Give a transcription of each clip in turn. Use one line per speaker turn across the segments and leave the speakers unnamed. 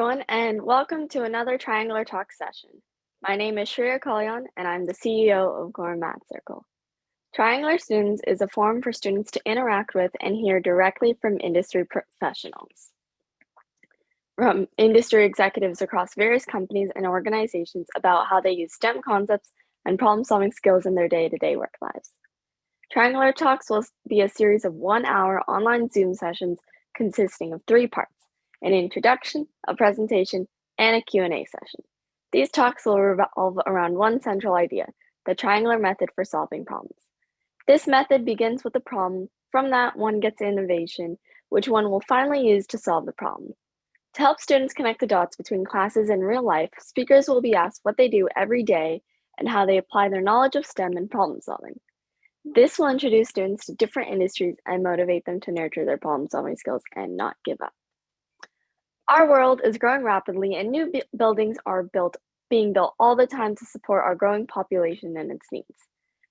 everyone, and welcome to another Triangular Talk session. My name is Shreya Kalyan, and I'm the CEO of Gore Math Circle. Triangular Students is a forum for students to interact with and hear directly from industry professionals, from industry executives across various companies and organizations about how they use STEM concepts and problem-solving skills in their day-to-day work lives. Triangular Talks will be a series of 1-hour online Zoom sessions consisting of 3 parts: an introduction, a presentation, and a Q&A session. These talks will revolve around one central idea, the triangular method for solving problems. This method begins with a problem. From that, one gets innovation, which one will finally use to solve the problem. To help students connect the dots between classes and real life, speakers will be asked what they do every day and how they apply their knowledge of STEM and problem solving. This will introduce students to different industries and motivate them to nurture their problem-solving skills and not give up. Our world is growing rapidly, and new buildings are being built all the time to support our growing population and its needs.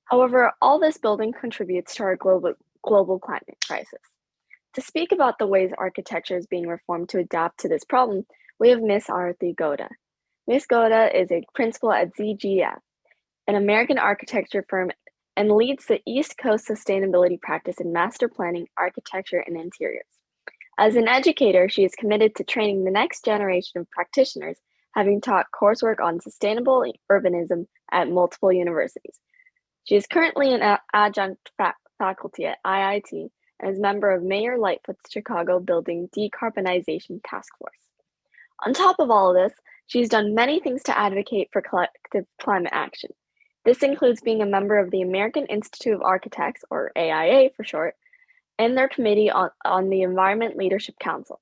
However, all this building contributes to our global climate crisis. To speak about the ways architecture is being reformed to adapt to this problem, we have Miss Arathi Gowda. Miss Gowda is a principal at ZGF, an American architecture firm, and leads the East Coast sustainability practice in master planning, architecture, and interiors. As an educator, she is committed to training the next generation of practitioners, having taught coursework on sustainable urbanism at multiple universities. She is currently an adjunct faculty at IIT and is member of Mayor Lightfoot's Chicago Building Decarbonization Task Force. On top of all of this, she's done many things to advocate for collective climate action. This includes being a member of the American Institute of Architects, or AIA for short, and their committee on the Environment Leadership Council.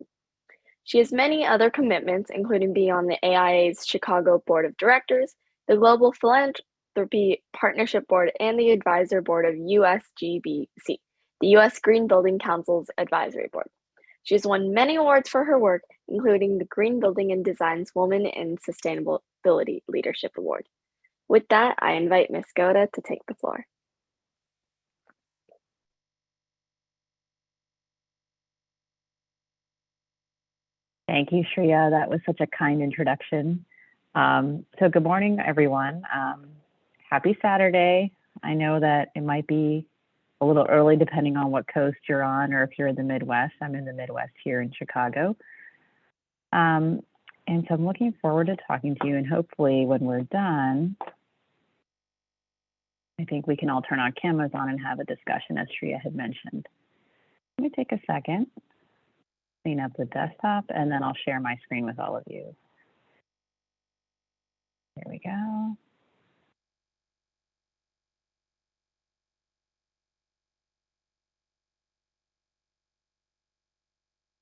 She has many other commitments, including being on the AIA's Chicago Board of Directors, the Global Philanthropy Partnership Board, and the Advisor Board of USGBC, the U.S. Green Building Council's Advisory Board. She has won many awards for her work, including the Green Building and Design's Woman in Sustainability Leadership Award. With that, I invite Ms. Gowda to take the floor.
Thank you, Shreya. That was such a kind introduction. So good morning, everyone. Happy Saturday. I know that it might be a little early depending on what coast you're on or if you're in the Midwest. I'm in the Midwest here in Chicago. And so I'm looking forward to talking to you, and hopefully when we're done, I think we can all turn our cameras on and have a discussion, as Shreya had mentioned. Let me take a second, clean up the desktop, and then I'll share my screen with all of you. There we go.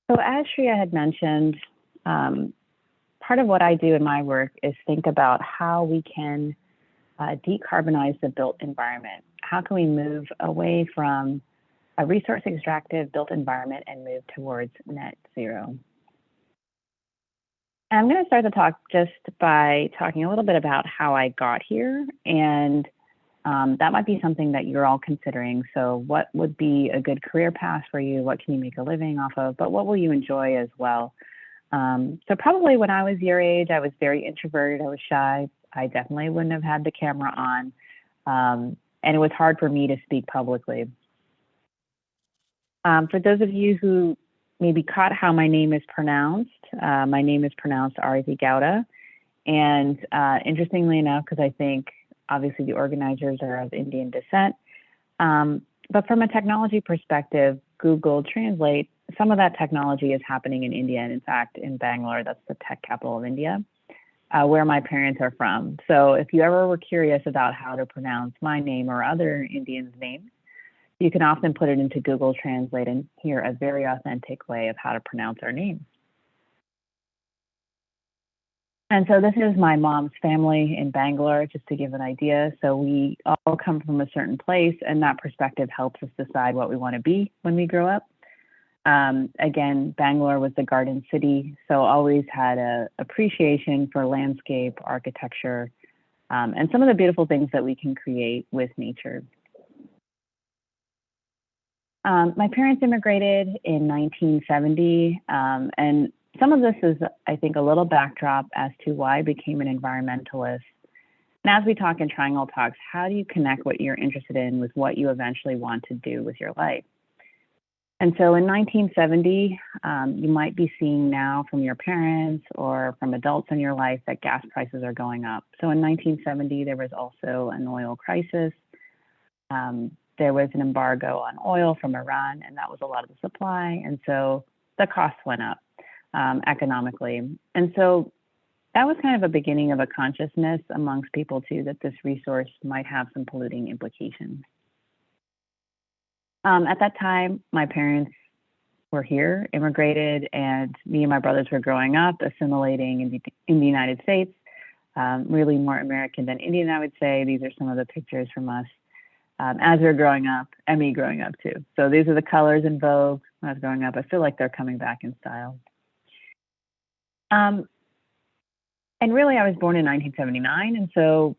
So as Shreya had mentioned, part of what I do in my work is think about how we can decarbonize the built environment. How can we move away from a resource extractive built environment and move towards net zero? And I'm going to start the talk just by talking a little bit about how I got here, and that might be something that you're all considering. So what would be a good career path for you? What can you make a living off of? But what will you enjoy as well? So probably when I was your age, I was very introverted. I was shy. I definitely wouldn't have had the camera on. And it was hard for me to speak publicly. For those of you who maybe caught how my name is pronounced Arathi Gowda. And interestingly enough, because I think obviously the organizers are of Indian descent, but from a technology perspective, Google Translate, some of that technology is happening in India, and in fact in Bangalore, that's the tech capital of India, where my parents are from. So if you ever were curious about how to pronounce my name or other Indians' names, you can often put it into Google Translate and hear a very authentic way of how to pronounce our names. And so this is my mom's family in Bangalore, just to give an idea. So we all come from a certain place, and that perspective helps us decide what we want to be when we grow up. Again, Bangalore was the garden city, so always had an appreciation for landscape, architecture, and some of the beautiful things that we can create with nature. My parents immigrated in 1970, and some of this is, I think, a little backdrop as to why I became an environmentalist. And as we talk in Triangle Talks, how do you connect what you're interested in with what you eventually want to do with your life? And so in 1970, you might be seeing now from your parents or from adults in your life that gas prices are going up. So in 1970, there was also an oil crisis. There was an embargo on oil from Iran, and that was a lot of the supply. And so the costs went up economically. And so that was kind of a beginning of a consciousness amongst people too, that this resource might have some polluting implications. At that time, my parents were here, immigrated, and me and my brothers were growing up, assimilating in the United States, really more American than Indian, I would say. These are some of the pictures from us as we're growing up, and me growing up too. So these are the colors in vogue when I was growing up. I feel like they're coming back in style. And really, I was born in 1979, and so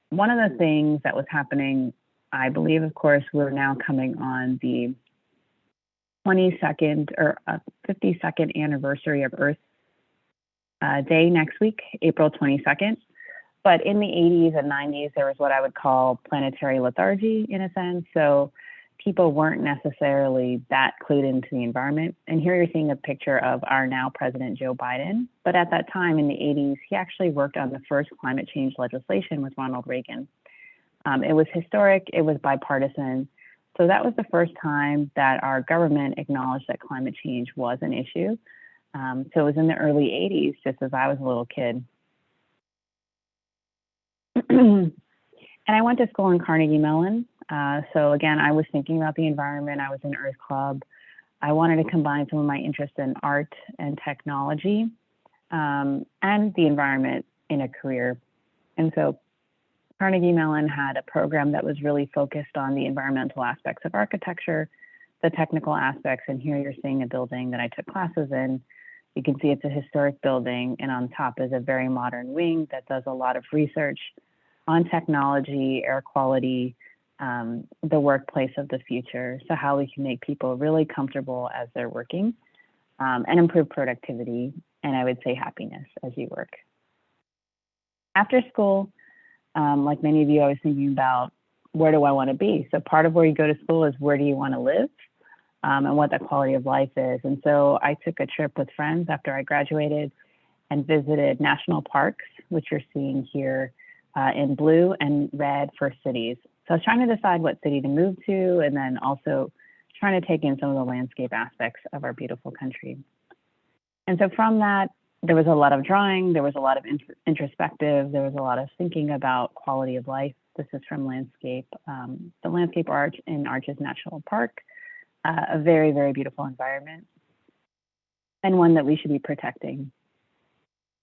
one of the things that was happening, I believe, of course, we're now coming on the 22nd or 52nd anniversary of Earth Day next week, April 22nd. But in the 80s and 90s, there was what I would call planetary lethargy, in a sense. So people weren't necessarily that clued into the environment. And here you're seeing a picture of our now President Joe Biden. But at that time in the 80s, he actually worked on the first climate change legislation with Ronald Reagan. It was historic, it was bipartisan. So that was the first time that our government acknowledged that climate change was an issue. So it was in the early 80s, just as I was a little kid. And I went to school in Carnegie Mellon. So again, I was thinking about the environment. I was in Earth Club. I wanted to combine some of my interest in art and technology and the environment in a career. And so Carnegie Mellon had a program that was really focused on the environmental aspects of architecture, the technical aspects, and here you're seeing a building that I took classes in. You can see it's a historic building, and on top is a very modern wing that does a lot of research on technology, air quality, the workplace of the future, so how we can make people really comfortable as they're working and improve productivity, and I would say happiness as you work. After school, like many of you, I was thinking about where do I want to be? So part of where you go to school is where do you want to live and what that quality of life is. And so I took a trip with friends after I graduated and visited national parks, which you're seeing here in blue and red for cities. So I was trying to decide what city to move to and then also trying to take in some of the landscape aspects of our beautiful country. And so from that, there was a lot of drawing, there was a lot of introspective, there was a lot of thinking about quality of life. This is from landscape, the landscape arch in Arches National Park, a very, very beautiful environment and one that we should be protecting.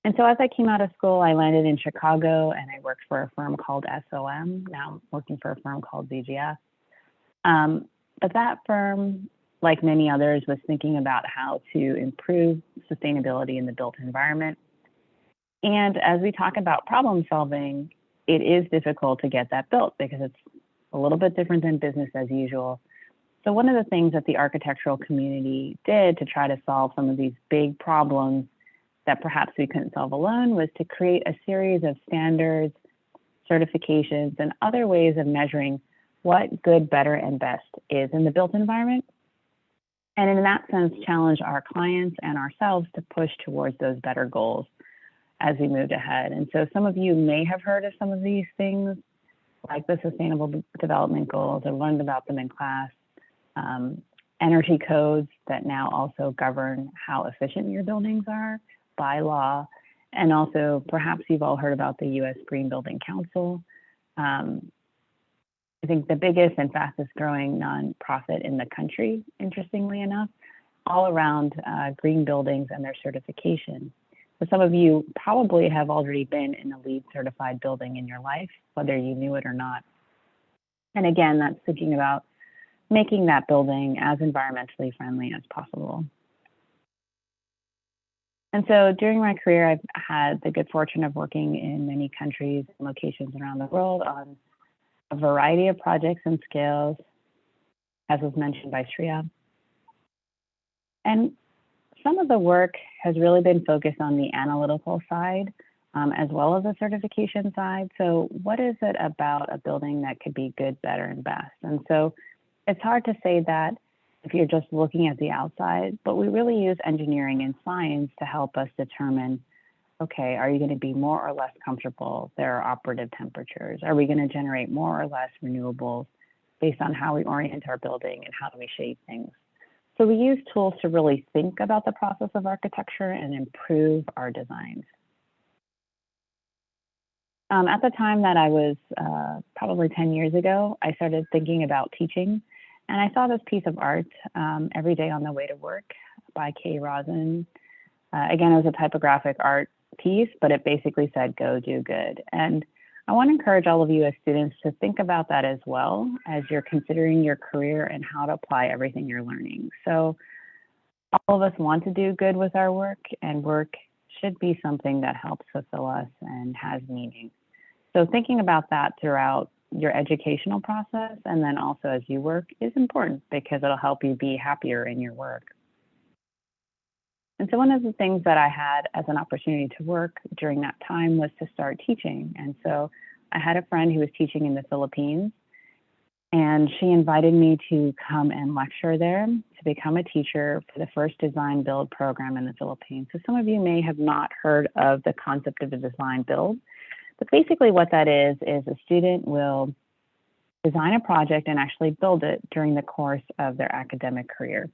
And so as I came out of school, I landed in Chicago and I worked for a firm called SOM. Now I'm working for a firm called ZGF. But that firm, like many others, was thinking about how to improve sustainability in the built environment. And as we talk about problem solving, it is difficult to get that built because it's a little bit different than business as usual. So one of the things that the architectural community did to try to solve some of these big problems that perhaps we couldn't solve alone was to create a series of standards, certifications, and other ways of measuring what good, better, and best is in the built environment. And in that sense, challenge our clients and ourselves to push towards those better goals as we moved ahead. And so some of you may have heard of some of these things, like the Sustainable Development Goals, or learned about them in class. Energy codes that now also govern how efficient your buildings are by law. And also, perhaps you've all heard about the U.S. Green Building Council. I think the biggest and fastest growing nonprofit in the country, interestingly enough, all around green buildings and their certification. So some of you probably have already been in a LEED certified building in your life, whether you knew it or not. And again, that's thinking about making that building as environmentally friendly as possible. And so during my career, I've had the good fortune of working in many countries and locations around the world on a variety of projects and scales, as was mentioned by Shreya. And some of the work has really been focused on the analytical side, as well as the certification side. So what is it about a building that could be good, better, and best? And so it's hard to say that if you're just looking at the outside, but we really use engineering and science to help us determine, okay, are you going to be more or less comfortable? There are operative temperatures. Are we going to generate more or less renewables based on how we orient our building and how do we shape things? So we use tools to really think about the process of architecture and improve our designs. At the time that I was probably 10 years ago, I started thinking about teaching. And I saw this piece of art every day on the way to work by Kay Rosen. Again, it was a typographic art piece, but it basically said, go do good. And I want to encourage all of you as students to think about that as well as you're considering your career and how to apply everything you're learning. So all of us want to do good with our work, and work should be something that helps fulfill us and has meaning. So thinking about that throughout your educational process and then also as you work is important because it'll help you be happier in your work. And so one of the things that I had as an opportunity to work during that time was to start teaching. And so I had a friend who was teaching in the Philippines, and she invited me to come and lecture there to become a teacher for the first design build program in the Philippines. So some of you may have not heard of the concept of a design build. But basically what that is a student will design a project and actually build it during the course of their academic career.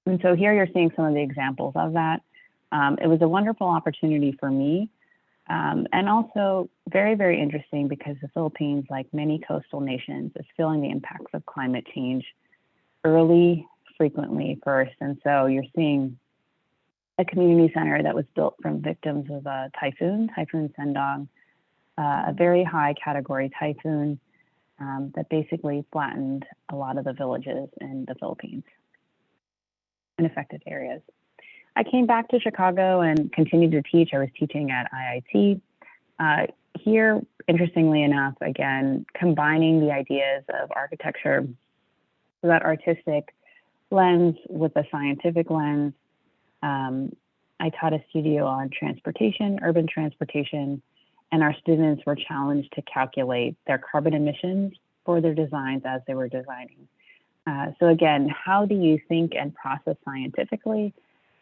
And so here you're seeing some of the examples of that. It was a wonderful opportunity for me, and also very, very interesting because the Philippines, like many coastal nations, is feeling the impacts of climate change early, frequently first. And so you're seeing a community center that was built from victims of a Typhoon Sendong, a very high category typhoon that basically flattened a lot of the villages in the Philippines in affected areas. I came back to Chicago and continued to teach. I was teaching at IIT. Here, interestingly enough, again, combining the ideas of architecture, so that artistic lens with a scientific lens. I taught a studio on transportation, urban transportation, and our students were challenged to calculate their carbon emissions for their designs as they were designing. So again, how do you think and process scientifically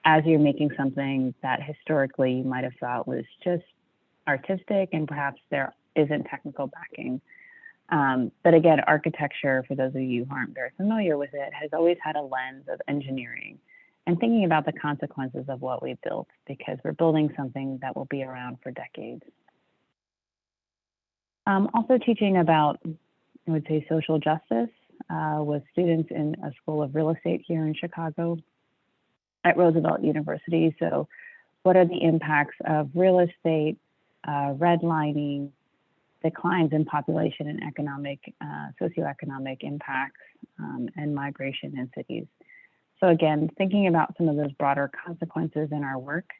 as you're making something that historically you might have thought was just artistic and perhaps there isn't technical backing? But again, architecture, for those of you who aren't very familiar with it, has always had a lens of engineering and thinking about the consequences of what we built, because we're building something that will be around for decades. Also teaching about, I would say, social justice with students in a school of real estate here in Chicago at Roosevelt University. So what are the impacts of real estate, redlining, declines in population and economic, socioeconomic impacts, and migration in cities? So again, thinking about some of those broader consequences in our work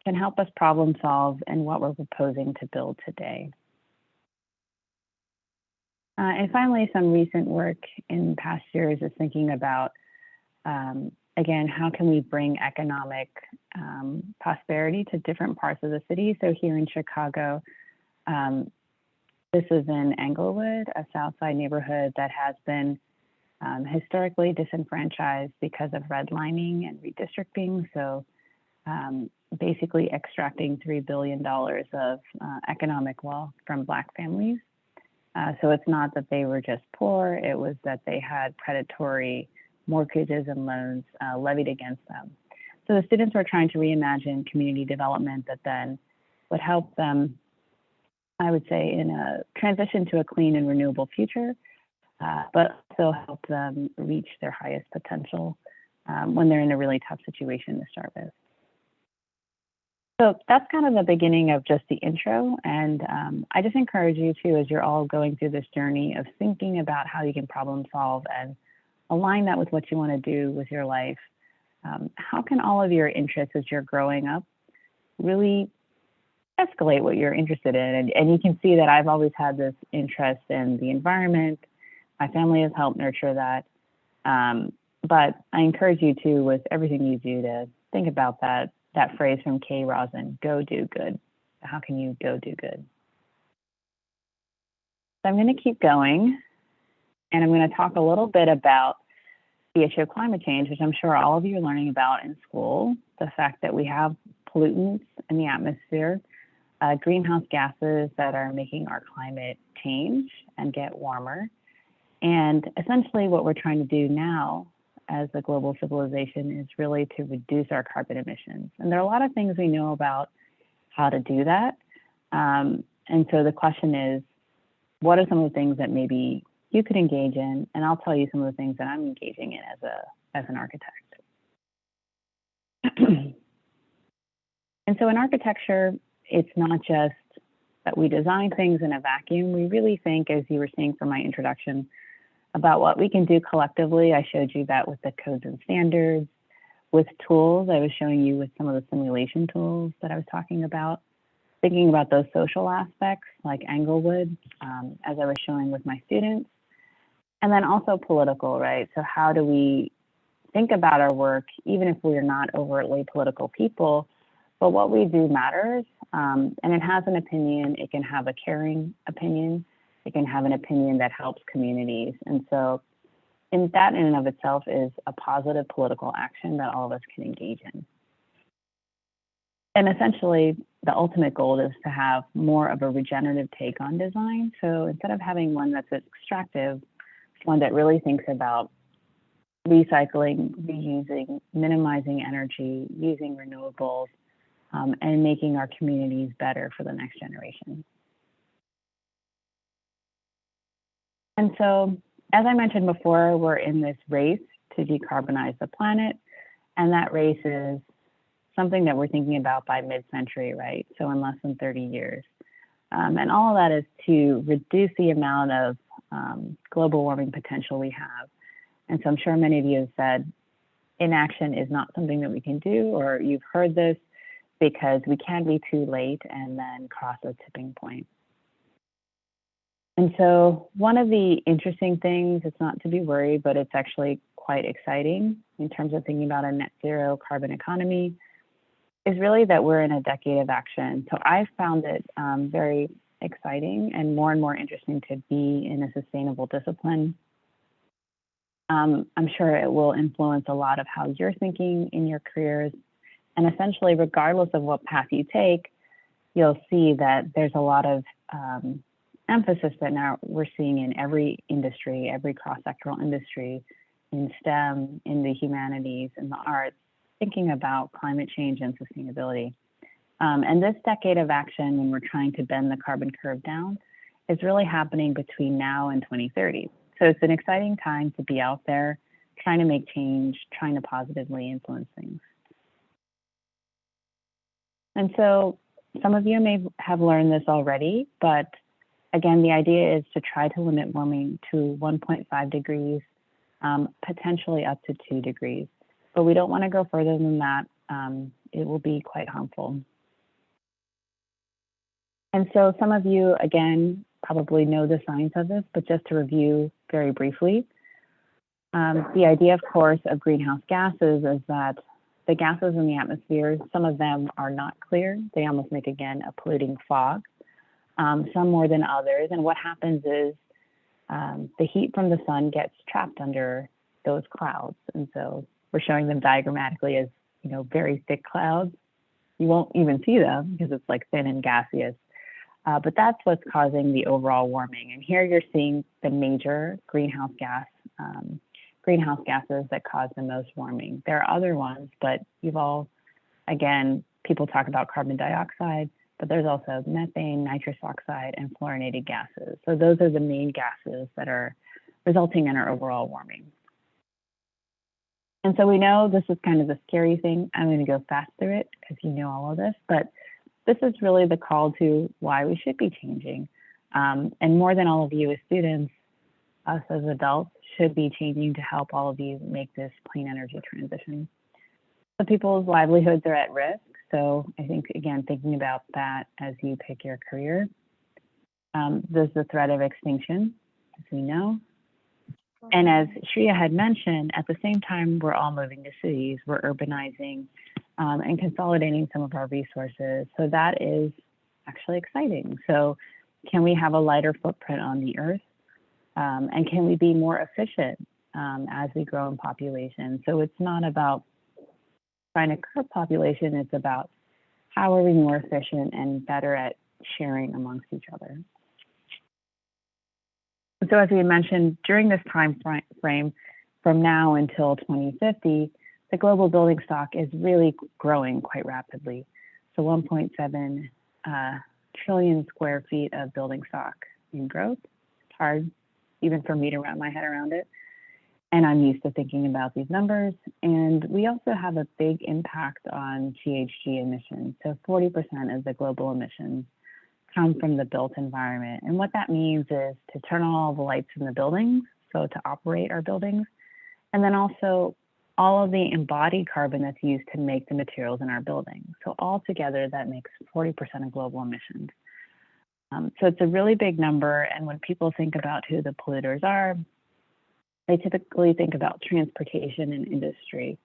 can help us problem solve in what we're proposing to build today. And finally, some recent work in past years is thinking about, again, how can we bring economic prosperity to different parts of the city? So here in Chicago, this is in Englewood, a South Side neighborhood that has been historically disenfranchised because of redlining and redistricting. So basically extracting $3 billion of economic wealth from Black families. So it's not that they were just poor, it was that they had predatory mortgages and loans levied against them. So the students were trying to reimagine community development that then would help them, I would say, in a transition to a clean and renewable future, but also help them reach their highest potential when they're in a really tough situation to start with. So that's kind of the beginning of just the intro. And I just encourage you to, as you're all going through this journey of thinking about how you can problem solve and align that with what you want to do with your life, how can all of your interests as you're growing up really escalate what you're interested in? And you can see that I've always had this interest in the environment. My family has helped nurture that. But I encourage you to, with everything you do, to think about that phrase from Kay Rosen, go do good. How can you go do good? So I'm going to keep going, and I'm going to talk a little bit about the issue of climate change, which I'm sure all of you are learning about in school, the fact that we have pollutants in the atmosphere, greenhouse gases that are making our climate change and get warmer. And essentially what we're trying to do now as a global civilization is really to reduce our carbon emissions. And there are a lot of things we know about how to do that. And so the question is, what are some of the things that maybe you could engage in? And I'll tell you some of the things that I'm engaging in as an architect. And so in architecture, it's not just that we design things in a vacuum. We really think, as you were seeing from my introduction, about what we can do collectively. I showed you that with the codes and standards, with tools. I was showing you with some of the simulation tools that I was talking about, thinking about those social aspects like Englewood, as I was showing with my students, and then also political, right? So how do we think about our work, even if we're not overtly political people, but what we do matters, and it has an opinion. It can have a caring opinion. It can have an opinion that helps communities. And so in that in and of itself is a positive political action that all of us can engage in. And essentially, the ultimate goal is to have more of a regenerative take on design. So instead of having one that's extractive, one that really thinks about recycling, reusing, minimizing energy, using renewables, and making our communities better for the next generation. And so, as I mentioned before, we're in this race to decarbonize the planet, and that race is something that we're thinking about by mid-century, right? So in less than 30 years. And all of that is to reduce the amount of global warming potential we have. And so I'm sure many of you have said, inaction is not something that we can do, or you've heard this, because we can be too late and then cross a tipping point. And so one of the interesting things, it's not to be worried, but it's actually quite exciting in terms of thinking about a net zero carbon economy, is really that we're in a decade of action. So I found it very exciting and more interesting to be in a sustainable discipline. I'm sure it will influence a lot of how you're thinking in your careers. And essentially, regardless of what path you take, you'll see that there's a lot of emphasis that now we're seeing in every industry, every cross-sectoral industry, in STEM, in the humanities, in the arts, thinking about climate change and sustainability. And this decade of action, when we're trying to bend the carbon curve down, is really happening between now and 2030. So it's an exciting time to be out there, trying to make change, trying to positively influence things. And so some of you may have learned this already, but again, the idea is to try to limit warming to 1.5 degrees, potentially up to 2 degrees. But we don't want to go further than that. It will be quite harmful. And so some of you, again, probably know the science of this, but just to review very briefly, the idea, of course, of greenhouse gases is that the gases in the atmosphere, some of them are not clear. They almost make, again, a polluting fog, some more than others. And what happens is the heat from the sun gets trapped under those clouds. And so we're showing them diagrammatically as, very thick clouds. You won't even see them because it's like thin and gaseous. But that's what's causing the overall warming. And here you're seeing the major greenhouse gases that cause the most warming. There are other ones, but again, people talk about carbon dioxide, but there's also methane, nitrous oxide, and fluorinated gases. So those are the main gases that are resulting in our overall warming. And so we know this is kind of the scary thing. I'm going to go fast through it because you know all of this, but this is really the call to why we should be changing. And more than all of you as students, us as adults should be changing to help all of you make this clean energy transition. So people's livelihoods are at risk. So I think, again, thinking about that as you pick your career. There's the threat of extinction, as we know. And as Shreya had mentioned, at the same time, we're all moving to cities, we're urbanizing and consolidating some of our resources. So that is actually exciting. So can we have a lighter footprint on the earth? And can we be more efficient as we grow in population? So it's not about trying to curb population, it's about how are we more efficient and better at sharing amongst each other. So as we mentioned, during this time frame, from now until 2050, the global building stock is really growing quite rapidly. So 1.7 trillion square feet of building stock in growth. It's hard even for me to wrap my head around it. And I'm used to thinking about these numbers. And we also have a big impact on GHG emissions. So 40% of the global emissions come from the built environment. And what that means is to turn on all the lights in the buildings, so to operate our buildings, and then also all of the embodied carbon that's used to make the materials in our buildings. So altogether, that makes 40% of global emissions. So it's a really big number. And when people think about who the polluters are, they typically think about transportation and industry,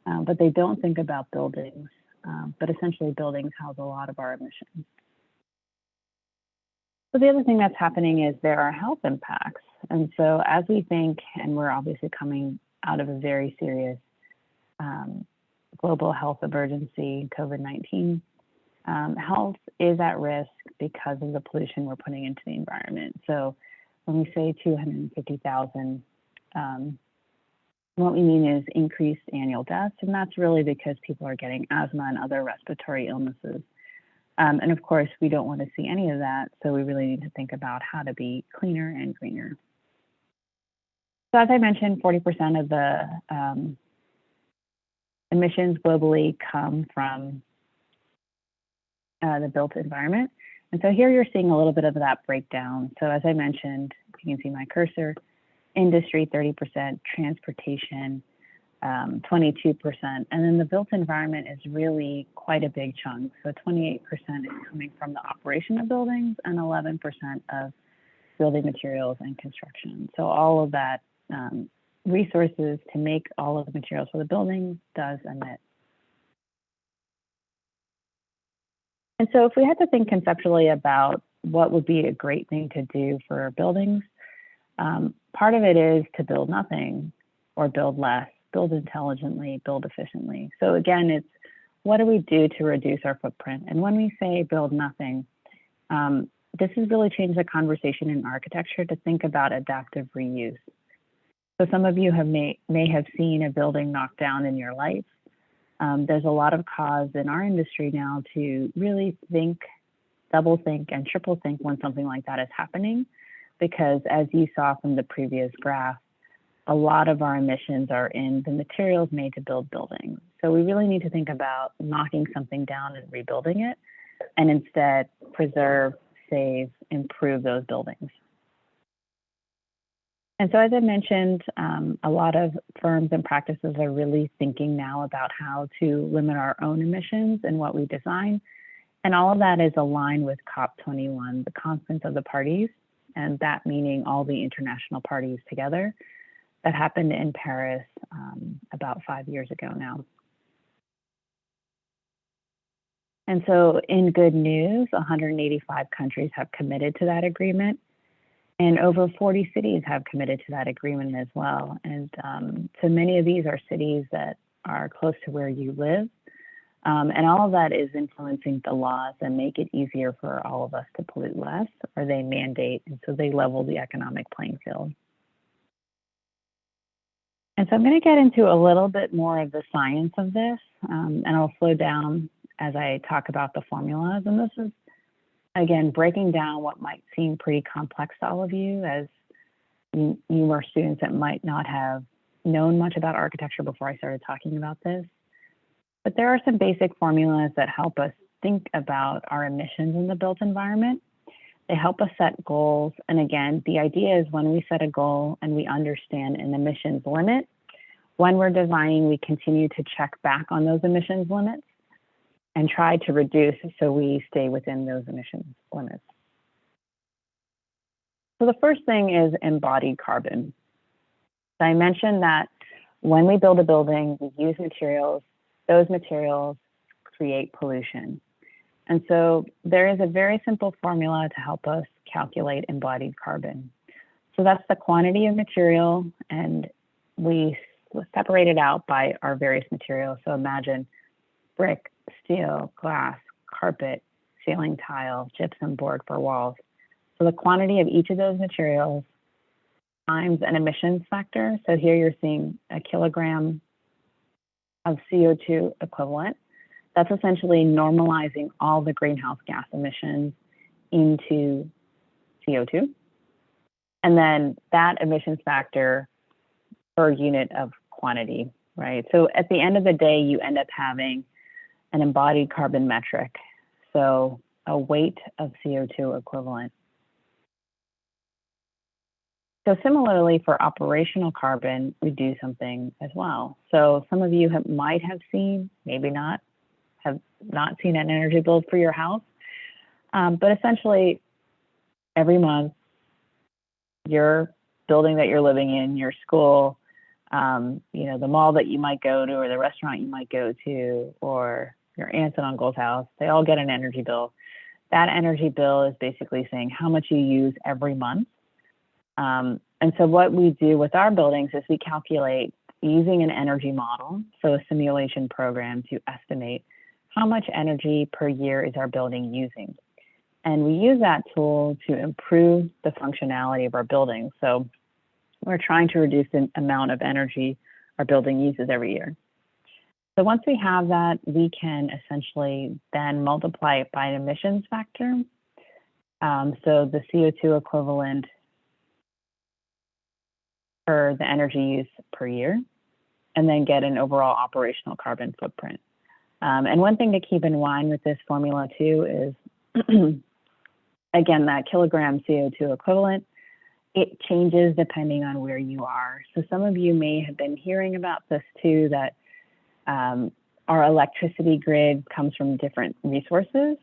but they don't think about buildings. But essentially, buildings house a lot of our emissions. So the other thing that's happening is there are health impacts. And so as we think, and we're obviously coming out of a very serious global health emergency, COVID-19, health is at risk because of the pollution we're putting into the environment. So when we say 250,000, what we mean is increased annual deaths, and that's really because people are getting asthma and other respiratory illnesses. And of course, we don't want to see any of that, so we really need to think about how to be cleaner and greener. So as I mentioned, 40% of the emissions globally come from the built environment. And so here you're seeing a little bit of that breakdown. So as I mentioned, you can see my cursor, industry 30%, transportation 22%, and then the built environment is really quite a big chunk. So 28% is coming from the operation of buildings and 11% of building materials and construction. So all of that resources to make all of the materials for the building does emit. And so if we had to think conceptually about what would be a great thing to do for buildings, part of it is to build nothing or build less, build intelligently, build efficiently. So again, it's what do we do to reduce our footprint? And when we say build nothing, this has really changed the conversation in architecture to think about adaptive reuse. So some of you may have seen a building knocked down in your life. There's a lot of cause in our industry now to really think, double think, and triple think when something like that is happening, because as you saw from the previous graph, a lot of our emissions are in the materials made to build buildings. So we really need to think about knocking something down and rebuilding it, and instead preserve, save, improve those buildings. And so as I mentioned, a lot of firms and practices are really thinking now about how to limit our own emissions and what we design. And all of that is aligned with COP21, the Conference of the Parties, and that meaning all the international parties together. That happened in Paris about 5 years ago now. And so in good news, 185 countries have committed to that agreement, and over 40 cities have committed to that agreement as well. And so many of these are cities that are close to where you live. And all of that is influencing the laws that make it easier for all of us to pollute less, or they mandate, and so they level the economic playing field. And so I'm going to get into a little bit more of the science of this, and I'll slow down as I talk about the formulas. And this is, again, breaking down what might seem pretty complex to all of you, as you are students that might not have known much about architecture before I started talking about this. But there are some basic formulas that help us think about our emissions in the built environment. They help us set goals. And again, the idea is when we set a goal and we understand an emissions limit, when we're designing, we continue to check back on those emissions limits and try to reduce so we stay within those emissions limits. So the first thing is embodied carbon. So I mentioned that when we build a building, we use materials. Those materials create pollution. And so there is a very simple formula to help us calculate embodied carbon. So that's the quantity of material, and we separate it out by our various materials. So imagine brick, steel, glass, carpet, ceiling tile, gypsum board for walls. So the quantity of each of those materials times an emissions factor. So here you're seeing a kilogram of CO2 equivalent. That's essentially normalizing all the greenhouse gas emissions into CO2. And then that emissions factor per unit of quantity, right? So at the end of the day, you end up having an embodied carbon metric. So a weight of CO2 equivalent. So similarly for operational carbon, we do something as well. So some of you might have seen, maybe not, have not seen an energy bill for your house. But essentially every month, your building that you're living in, your school, the mall that you might go to, or the restaurant you might go to, or your aunts and uncle's house, they all get an energy bill. That energy bill is basically saying how much you use every month. And so what we do with our buildings is we calculate using an energy model, so a simulation program to estimate how much energy per year is our building using. And we use that tool to improve the functionality of our building. So we're trying to reduce the amount of energy our building uses every year. So once we have that, we can essentially then multiply it by an emissions factor. So the CO2 equivalent for the energy use per year, and then get an overall operational carbon footprint. And one thing to keep in mind with this formula too is, again, that kilogram CO2 equivalent, it changes depending on where you are. So some of you may have been hearing about this too, that our electricity grid comes from different resources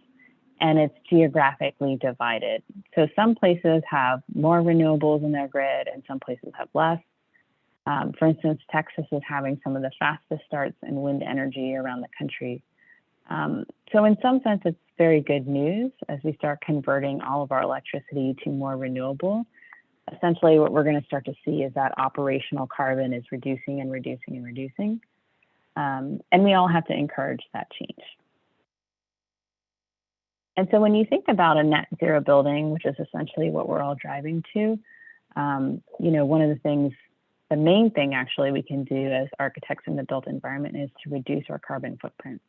and it's geographically divided. So some places have more renewables in their grid and some places have less. For instance, Texas is having some of the fastest starts in wind energy around the country. So in some sense, it's very good news as we start converting all of our electricity to more renewable. Essentially, what we're going to start to see is that operational carbon is reducing and reducing and reducing. And we all have to encourage that change. And so when you think about a net zero building, which is essentially what we're all driving to, one of the things, the main thing actually we can do as architects in the built environment is to reduce our carbon footprint.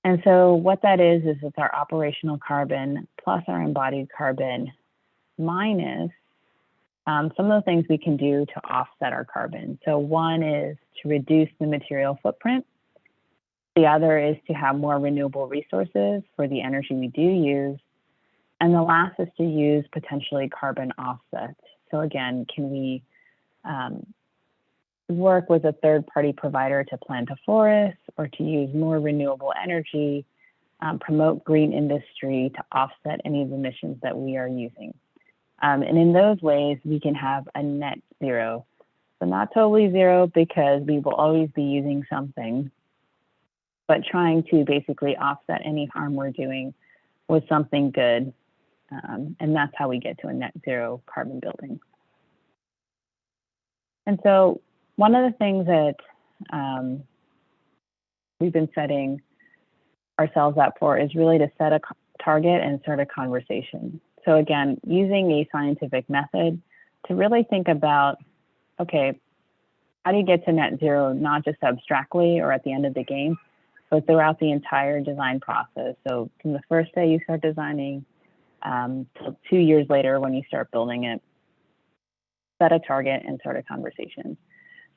And so what that is it's our operational carbon plus our embodied carbon minus some of the things we can do to offset our carbon. So one is to reduce the material footprint. The other is to have more renewable resources for the energy we do use. And the last is to use potentially carbon offsets. So again, can we work with a third-party provider to plant a forest or to use more renewable energy, promote green industry to offset any of the emissions that we are using. And in those ways, we can have a net zero. So not totally zero because we will always be using something, but trying to basically offset any harm we're doing with something good. And that's how we get to a net zero carbon building. And so one of the things that we've been setting ourselves up for is really to set a target and start a conversation. So again, using a scientific method to really think about, okay, how do you get to net zero, not just abstractly or at the end of the game, but throughout the entire design process. So from the first day you start designing till 2 years later when you start building it, set a target and start a conversation.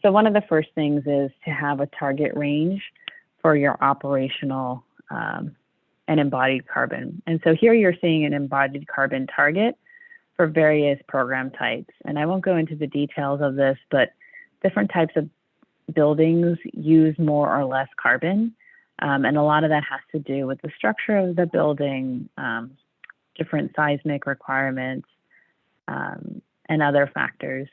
So one of the first things is to have a target range for your operational and embodied carbon. And so here you're seeing an embodied carbon target for various program types. And I won't go into the details of this, but different types of buildings use more or less carbon. And a lot of that has to do with the structure of the building, different seismic requirements, and other factors.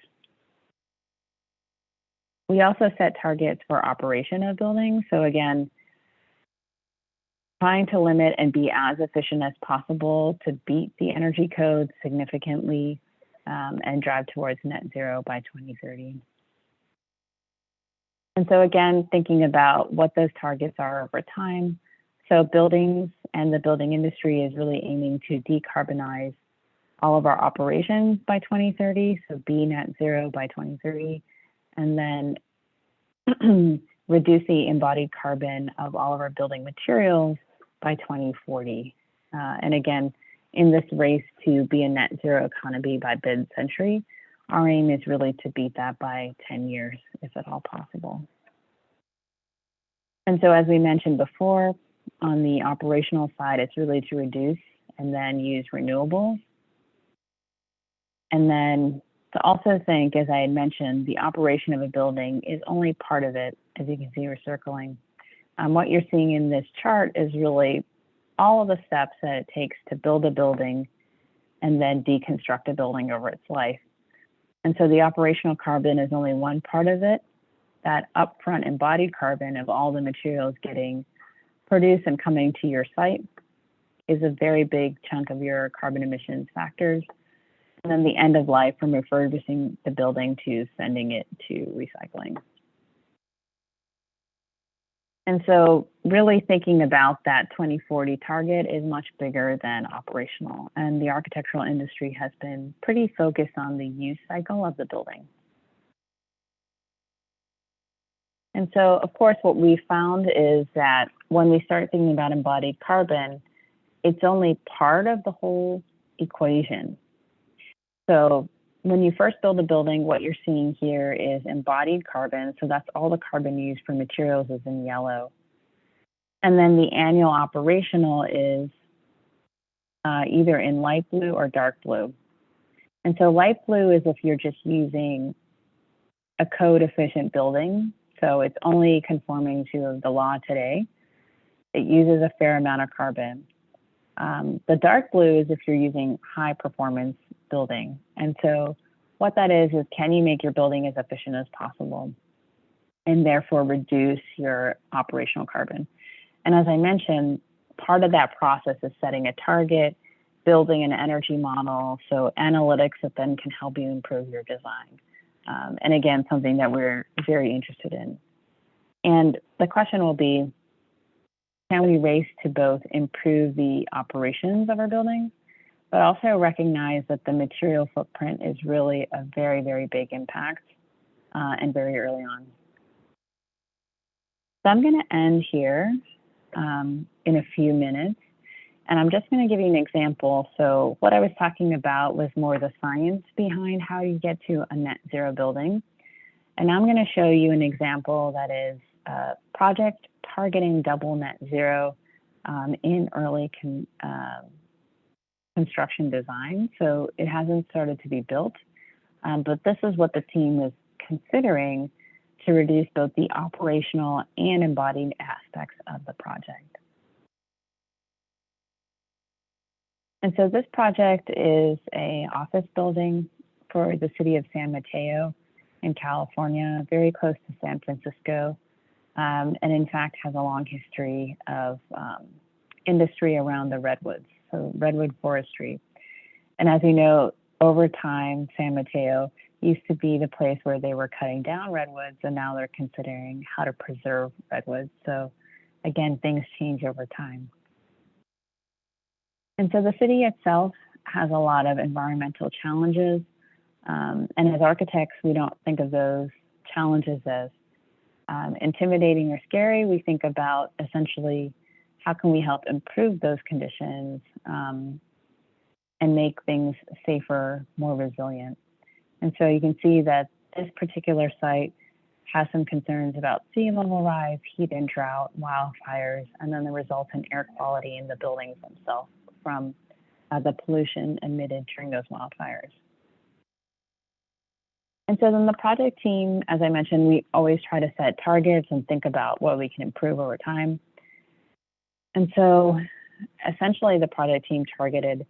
We also set targets for operation of buildings. So again, trying to limit and be as efficient as possible to beat the energy code significantly and drive towards net zero by 2030. And so again, thinking about what those targets are over time. So buildings and the building industry is really aiming to decarbonize all of our operations by 2030, so be net zero by 2030, and then reduce the embodied carbon of all of our building materials by 2040. And again, in this race to be a net zero economy by mid-century, our aim is really to beat that by 10 years, if at all possible. And so as we mentioned before, on the operational side, it's really to reduce and then use renewables. And then to also think, as I had mentioned, the operation of a building is only part of it. As you can see, we're circling. What you're seeing in this chart is really all of the steps that it takes to build a building and then deconstruct a building over its life. And so the operational carbon is only one part of it. That upfront embodied carbon of all the materials getting produced and coming to your site is a very big chunk of your carbon emissions factors. And then the end of life, from refurbishing the building to sending it to recycling. And so really thinking about that 2040 target is much bigger than operational. And the architectural industry has been pretty focused on the use cycle of the building. And so, of course, what we found is that when we start thinking about embodied carbon, it's only part of the whole equation. So when you first build a building, what you're seeing here is embodied carbon. So that's all the carbon used for materials is in yellow. And then the annual operational is either in light blue or dark blue. And so light blue is if you're just using a code efficient building. So it's only conforming to the law today. It uses a fair amount of carbon. The dark blue is if you're using high performance building. And so what that is can you make your building as efficient as possible and therefore reduce your operational carbon? And as I mentioned, part of that process is setting a target, building an energy model, so analytics that then can help you improve your design. And again, something that we're very interested in. And the question will be, can we race to both improve the operations of our buildings, but also recognize that the material footprint is really a very, very big impact and very early on. So I'm going to end here in a few minutes, and I'm just going to give you an example. So what I was talking about was more the science behind how you get to a net zero building. And I'm going to show you an example that is a project targeting double net zero in early construction design. So it hasn't started to be built, but this is what the team is considering to reduce both the operational and embodied aspects of the project. And so this project is an office building for the city of San Mateo in California, very close to San Francisco, and in fact has a long history of industry around the redwoods, so redwood forestry. And as you know, over time, San Mateo used to be the place where they were cutting down redwoods, and now they're considering how to preserve redwoods. So again, things change over time. And so the city itself has a lot of environmental challenges. And as architects, we don't think of those challenges as intimidating or scary. We think about essentially how can we help improve those conditions and make things safer, more resilient. And so you can see that this particular site has some concerns about sea level rise, heat and drought, wildfires, and then the resultant air quality in the buildings themselves from the pollution emitted during those wildfires. And so then the project team, as I mentioned, we always try to set targets and think about what we can improve over time. And so essentially the project team targeted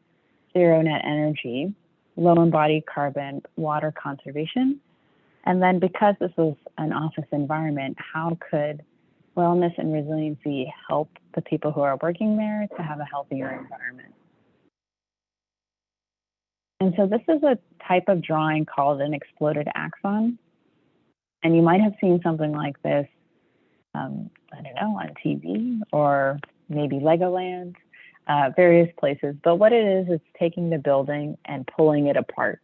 zero net energy, low embodied carbon, water conservation, And then because this was an office environment, how could wellness and resiliency help the people who are working there to have a healthier environment? And so this is a type of drawing called an exploded axon. And you might have seen something like this, I don't know, on TV or maybe Legoland, various places. But what it is, it's taking the building and pulling it apart.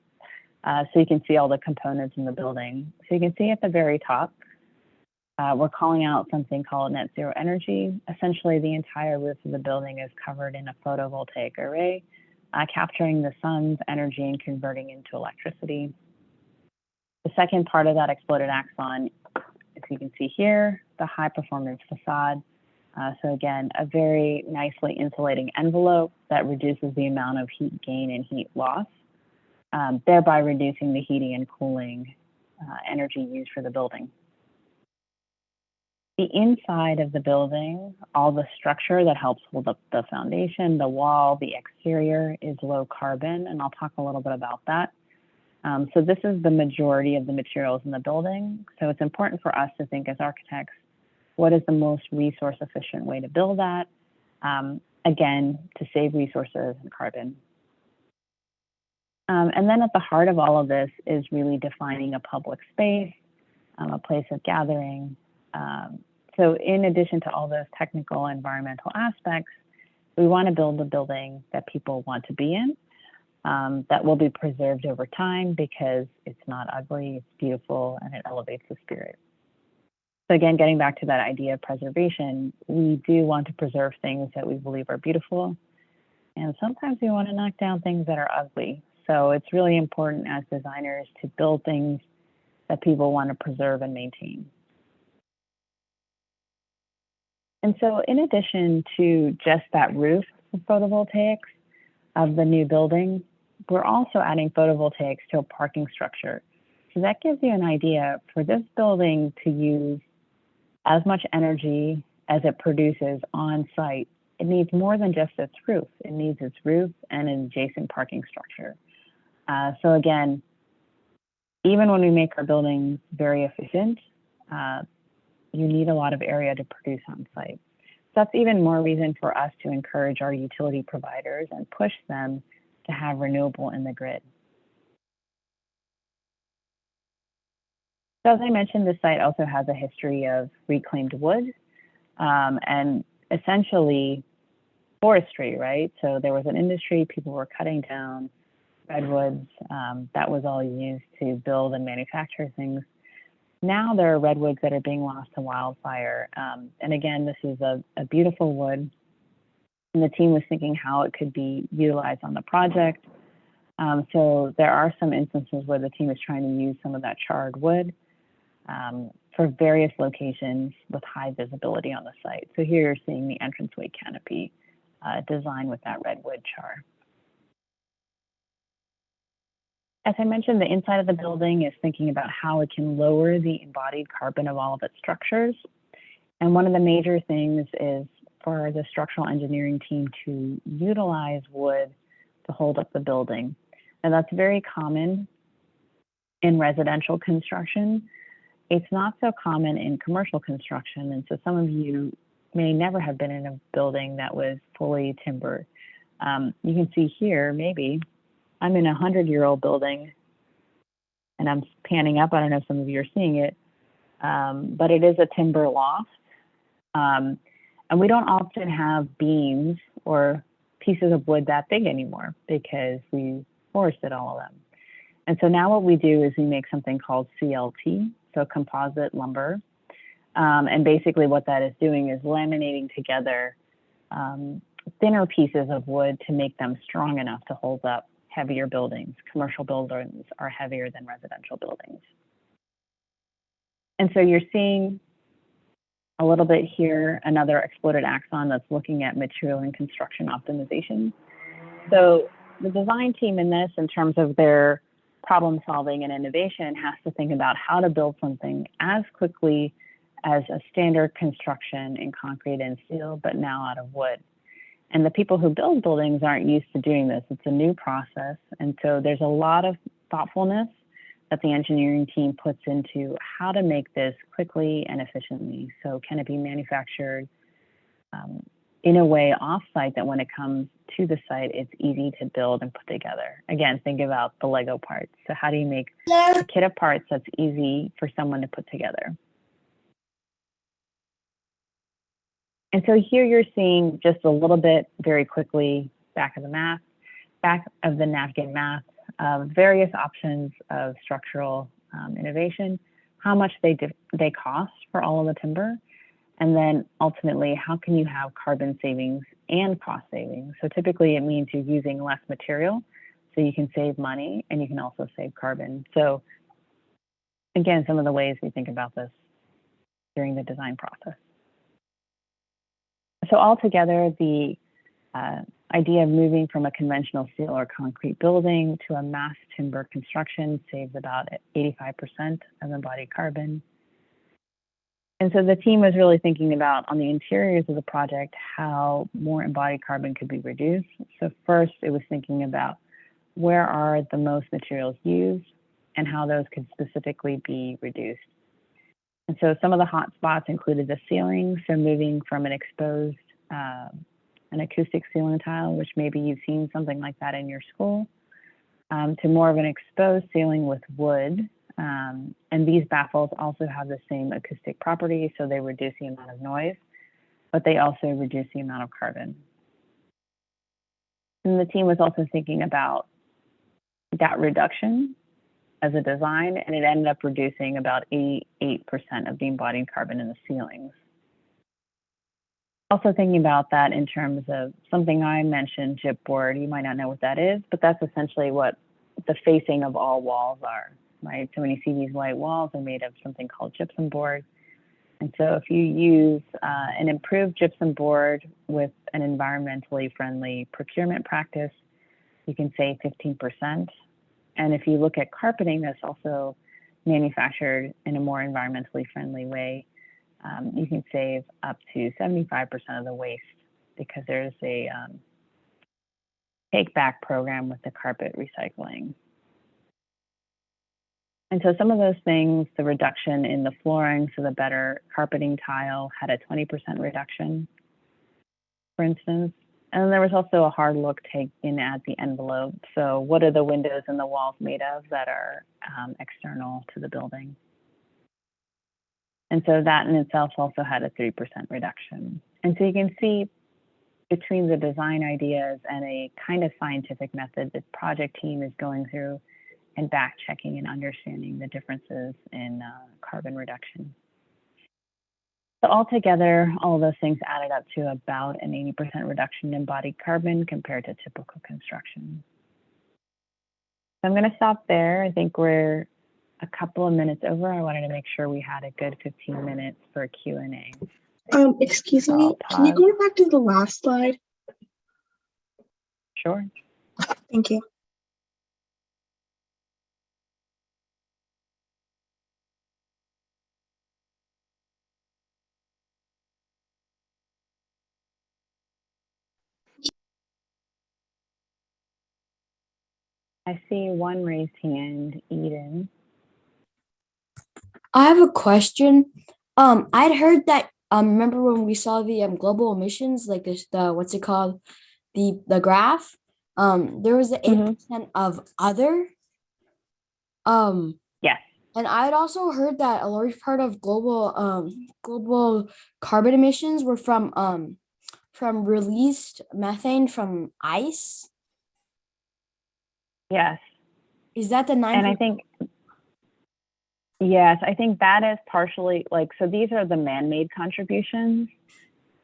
So you can see all the components in the building. So you can see at the very top, we're calling out something called net zero energy. Essentially, the entire roof of the building is covered in a photovoltaic array, capturing the sun's energy and converting into electricity. The second part of that exploded axon, if you can see here, the high performance facade. So again, a very nicely insulating envelope that reduces the amount of heat gain and heat loss, thereby reducing the heating and cooling energy used for the building. The inside of the building, all the structure that helps hold up the foundation, the wall, the exterior is low carbon, and I'll talk a little bit about that. So this is the majority of the materials in the building. So it's important for us to think as architects, what is the most resource efficient way to build that? Again, to save resources and carbon. And then at the heart of all of this is really defining a public space, a place of gathering. So in addition to all those technical environmental aspects, we want to build a building that people want to be in, that will be preserved over time because it's not ugly, it's beautiful, and it elevates the spirit. So again, getting back to that idea of preservation, we do want to preserve things that we believe are beautiful. And sometimes we want to knock down things that are ugly. So it's really important as designers to build things that people want to preserve and maintain. And so in addition to just that roof of photovoltaics of the new building, we're also adding photovoltaics to a parking structure. So that gives you an idea for this building to use as much energy as it produces on site. It needs more than just its roof. It needs its roof and an adjacent parking structure. So again, even when we make our buildings very efficient, you need a lot of area to produce on site. So that's even more reason for us to encourage our utility providers and push them to have renewable in the grid. So as I mentioned, this site also has a history of reclaimed wood and essentially forestry, right? So there was an industry, people were cutting down redwoods. That was all used to build and manufacture things. Now there are redwoods that are being lost to wildfire. And again, this is a beautiful wood. And the team was thinking how it could be utilized on the project. So there are some instances where the team is trying to use some of that charred wood for various locations with high visibility on the site. So here you're seeing the entranceway canopy designed with that redwood char. As I mentioned, the inside of the building is thinking about how it can lower the embodied carbon of all of its structures. And one of the major things is for the structural engineering team to utilize wood to hold up the building. And that's very common in residential construction. It's not so common in commercial construction. And so some of you may never have been in a building that was fully timbered. You can see here, maybe, I'm in a 100-year-old building and I'm panning up. I don't know if some of you are seeing it, but it is a timber loft. And we don't often have beams or pieces of wood that big anymore because we forested all of them. And so now what we do is we make something called CLT, so composite lumber. And basically what that is doing is laminating together thinner pieces of wood to make them strong enough to hold up heavier buildings. Commercial buildings are heavier than residential buildings. And so you're seeing a little bit here, another exploded axon that's looking at material and construction optimization. So the design team in this, in terms of their problem solving and innovation, has to think about how to build something as quickly as a standard construction in concrete and steel, but now out of wood. And the people who build buildings aren't used to doing this. It's a new process. And so there's a lot of thoughtfulness that the engineering team puts into how to make this quickly and efficiently. So can it be manufactured in a way off-site that when it comes to the site, it's easy to build and put together. Again, think about the Lego parts. So how do you make a kit of parts that's easy for someone to put together? And so here you're seeing just a little bit very quickly back of the napkin math of various options of structural innovation, how much they cost for all of the timber, and then ultimately, how can you have carbon savings and cost savings? So typically it means you're using less material, so you can save money and you can also save carbon. So again, some of the ways we think about this during the design process. So altogether, the idea of moving from a conventional steel or concrete building to a mass timber construction saves about 85% of embodied carbon. And so the team was really thinking about, on the interiors of the project, how more embodied carbon could be reduced. So first, it was thinking about where are the most materials used and how those could specifically be reduced. And so some of the hot spots included the ceiling, so moving from an exposed, an acoustic ceiling tile, which maybe you've seen something like that in your school, to more of an exposed ceiling with wood. And these baffles also have the same acoustic properties, so they reduce the amount of noise, but they also reduce the amount of carbon. And the team was also thinking about that reduction as a design, and it ended up reducing about 88% of the embodied carbon in the ceilings. Also thinking about that in terms of something I mentioned, gypboard. You might not know what that is, but that's essentially what the facing of all walls are, right? So when you see these white walls, they're made of something called gypsum board. And so if you use an improved gypsum board with an environmentally friendly procurement practice, you can save 15%. And if you look at carpeting that's also manufactured in a more environmentally friendly way, you can save up to 75% of the waste, because there's a take back program with the carpet recycling. And so some of those things, the reduction in the flooring, so the better carpeting tile had a 20% reduction, for instance. And then there was also a hard look taken at the envelope. So what are the windows and the walls made of that are external to the building? And so that in itself also had a 3% reduction. And so you can see between the design ideas and a kind of scientific method, the project team is going through and back checking and understanding the differences in carbon reduction. So altogether, all of those things added up to about an 80% reduction in embodied carbon compared to typical construction. So I'm going to stop there. I think we're a couple of minutes over. I wanted to make sure we had a good 15 minutes for Q&A.
Excuse me, can you go back to the last slide?
Sure.
Thank you.
I see one raised hand, Eden.
I have a question. I'd heard that remember when we saw the global emissions, like this, the what's it called, the graph? There was the 8% of other.
Yes.
And I'd also heard that a large part of global carbon emissions were from released methane from ice.
Yes.
Is that the 9%?
And I think, yes, I think that is partially like, so these are the man-made contributions.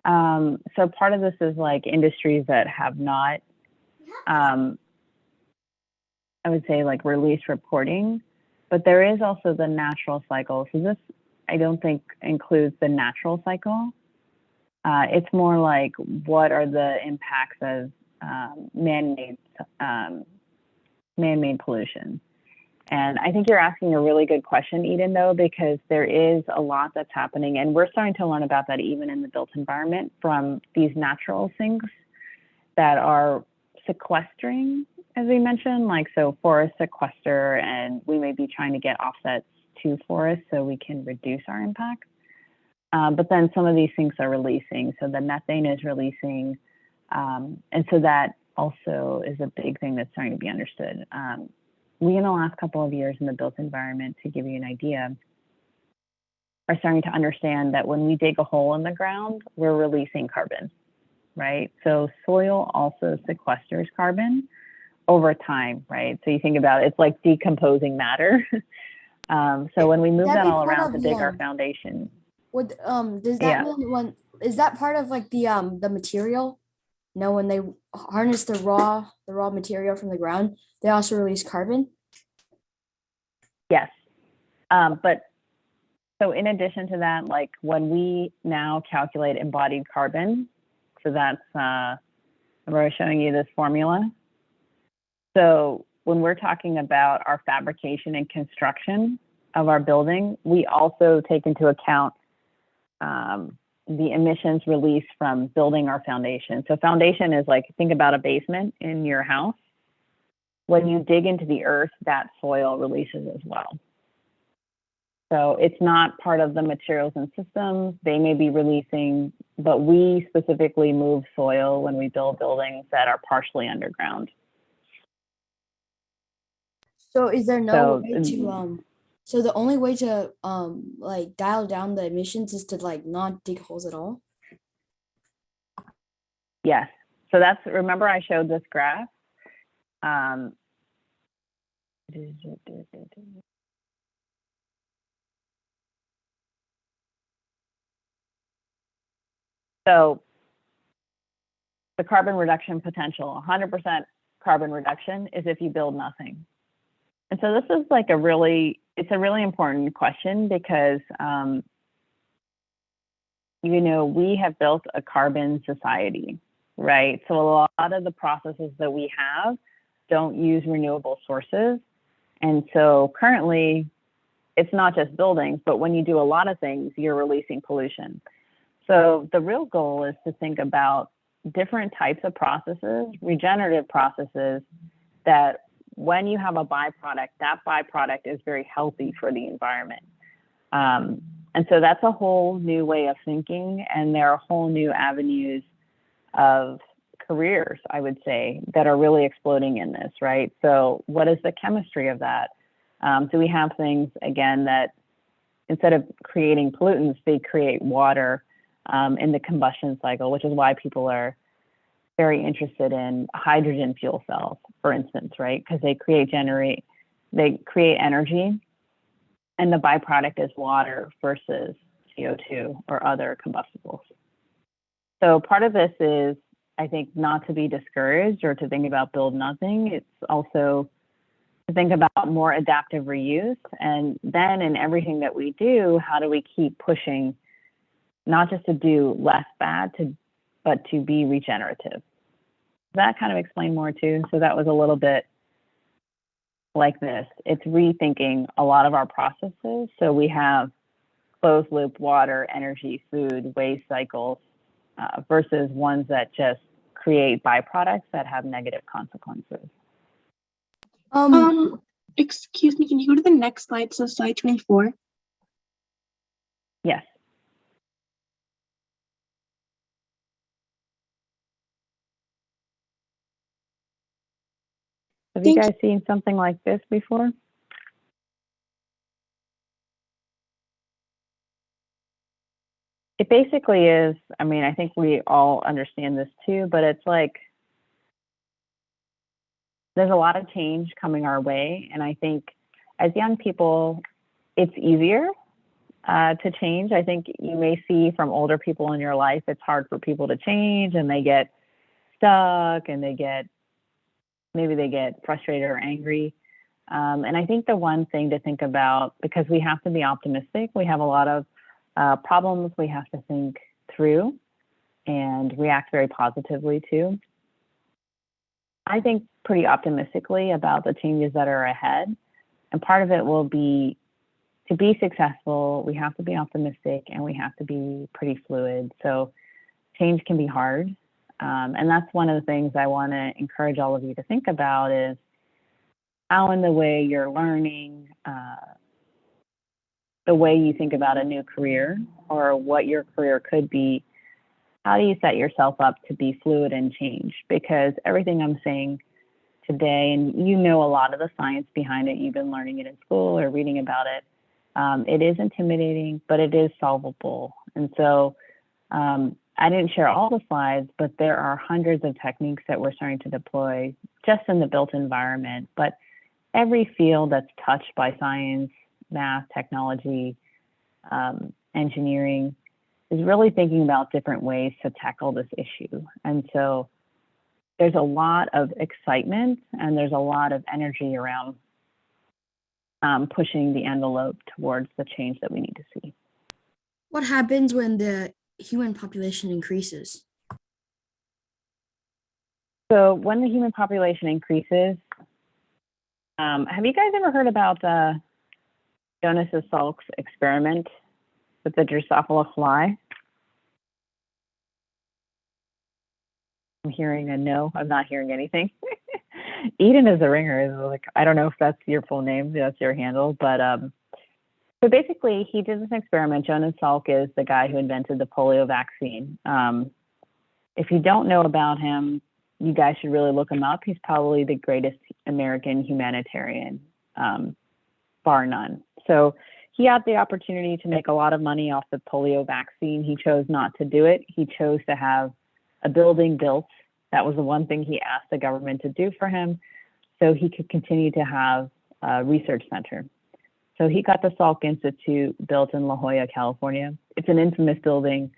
So part of this is like industries that have not, I would say like released reporting, but there is also the natural cycle. So this, I don't think includes the natural cycle. It's more like, what are the impacts of man-made pollution? And I think you're asking a really good question, Eden, though, because there is a lot that's happening, and we're starting to learn about that even in the built environment from these natural sinks that are sequestering as we mentioned, like, so forests sequester, and we may be trying to get offsets to forests so we can reduce our impact. But then some of these things are releasing. So the methane is releasing. And so that also is a big thing that's starting to be understood. We, in the last couple of years in the built environment, to give you an idea, are starting to understand that when we dig a hole in the ground, we're releasing carbon, right? So soil also sequesters carbon over time, right? So you think about it, it's like decomposing matter. So when we move that all around to dig our foundation.
Would does that mean when is that part of like the material? You know, when they harness the raw material from the ground, they also release carbon?
Yes. But so in addition to that, like when we now calculate embodied carbon, so that's we're showing you this formula. So when we're talking about our fabrication and construction of our building, we also take into account the emissions released from building our foundation. So foundation is like, think about a basement in your house. When you dig into the earth, that soil releases as well. So it's not part of the materials and systems. They may be releasing, but we specifically move soil when we build buildings that are partially underground.
So is there no way to so the only way to like dial down the emissions is to like not dig holes at all?
Yes. So that's, remember I showed this graph? So the carbon reduction potential, 100% carbon reduction is if you build nothing. And so this is like it's a really important question because, you know, we have built a carbon society, right? So a lot of the processes that we have don't use renewable sources. And so currently it's not just buildings, but when you do a lot of things, you're releasing pollution. So the real goal is to think about different types of processes, regenerative processes, that when you have a byproduct, that byproduct is very healthy for the environment. And so that's a whole new way of thinking, and there are whole new avenues of careers, I would say, that are really exploding in this, right? So what is the chemistry of that? So we have things, again, that instead of creating pollutants, they create water in the combustion cycle, which is why people are very interested in hydrogen fuel cells, for instance, right? Because they create energy, and the byproduct is water versus CO2 or other combustibles. So part of this is, I think, not to be discouraged or to think about build nothing. It's also to think about more adaptive reuse. And then in everything that we do, how do we keep pushing, not just to do less bad, but to be regenerative? That kind of explained more too. So that was a little bit like this. It's rethinking a lot of our processes. So we have closed loop water, energy, food, waste cycles versus ones that just create byproducts that have negative consequences.
Excuse me, can you go to the next slide? So slide 24.
Yes. Have you guys seen something like this before? It basically is, I mean, I think we all understand this too, but it's like, there's a lot of change coming our way. And I think as young people, it's easier to change. I think you may see from older people in your life, it's hard for people to change and they get stuck and maybe they get frustrated or angry. And I think the one thing to think about, because we have to be optimistic, we have a lot of problems we have to think through and react very positively to. I think pretty optimistically about the changes that are ahead. And part of it will be, to be successful, we have to be optimistic and we have to be pretty fluid. So change can be hard. And that's one of the things I want to encourage all of you to think about is how in the way you're learning, the way you think about a new career or what your career could be, how do you set yourself up to be fluid and change? Because everything I'm saying today, and you know a lot of the science behind it, you've been learning it in school or reading about it, it is intimidating, but it is solvable. And so I didn't share all the slides, but there are hundreds of techniques that we're starting to deploy just in the built environment. But every field that's touched by science, math, technology, engineering is really thinking about different ways to tackle this issue. And so there's a lot of excitement and there's a lot of energy around pushing the envelope towards the change that we need to see.
What happens when the human population increases?
So when the human population increases, have you guys ever heard about Jonas Salk's experiment with the Drosophila fly? I'm hearing a no. I'm not hearing anything. Eden is a ringer. Is like, I don't know if that's your full name, that's your handle, but so basically he did this experiment. Jonas Salk is the guy who invented the polio vaccine. If you don't know about him, you guys should really look him up. He's probably the greatest American humanitarian, bar none. So he had the opportunity to make a lot of money off the polio vaccine. He chose not to do it. He chose to have a building built. That was the one thing he asked the government to do for him so he could continue to have a research center. So he got the Salk Institute built in La Jolla, California. It's an infamous building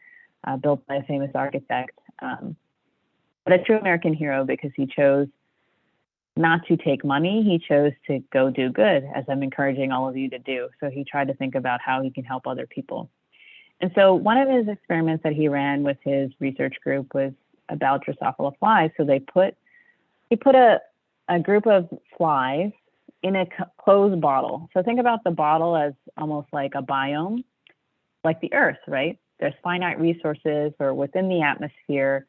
built by a famous architect, but a true American hero because he chose not to take money. He chose to go do good, as I'm encouraging all of you to do. So he tried to think about how he can help other people. And so one of his experiments that he ran with his research group was about Drosophila flies. So he put a group of flies in a closed bottle. So think about the bottle as almost like a biome, like the Earth, right? There's finite resources or within the atmosphere,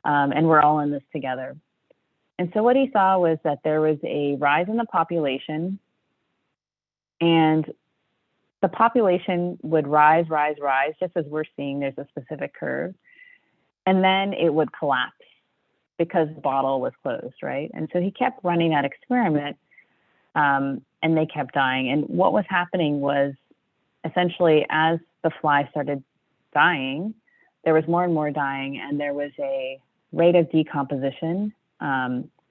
and we're all in this together. And so what he saw was that there was a rise in the population, and the population would rise, just as we're seeing, there's a specific curve, and then it would collapse because the bottle was closed, right? And so he kept running that experiment, and they kept dying. And what was happening was essentially as the fly started dying, there was more and more dying, and there was a rate of decomposition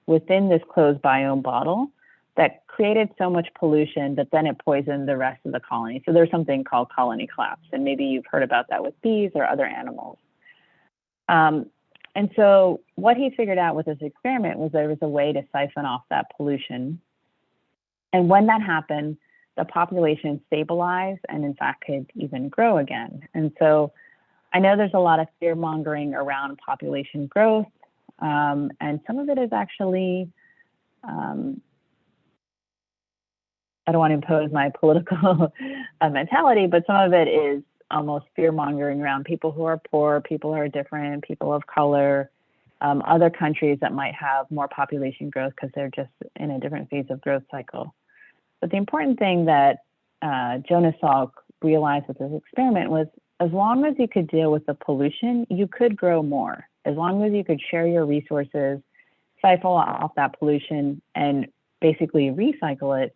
within this closed biome bottle that created so much pollution that then it poisoned the rest of the colony. So there's something called colony collapse, and maybe you've heard about that with bees or other animals. And so what he figured out with this experiment was there was a way to siphon off that pollution. And when that happened, the population stabilized and in fact could even grow again. And so I know there's a lot of fear mongering around population growth. And some of it is actually, I don't want to impose my political mentality, but some of it is almost fear mongering around people who are poor, people who are different, people of color, other countries that might have more population growth because they're just in a different phase of growth cycle. But the important thing that Jonas Salk realized with this experiment was as long as you could deal with the pollution, you could grow more. As long as you could share your resources, siphon off that pollution, and basically recycle it,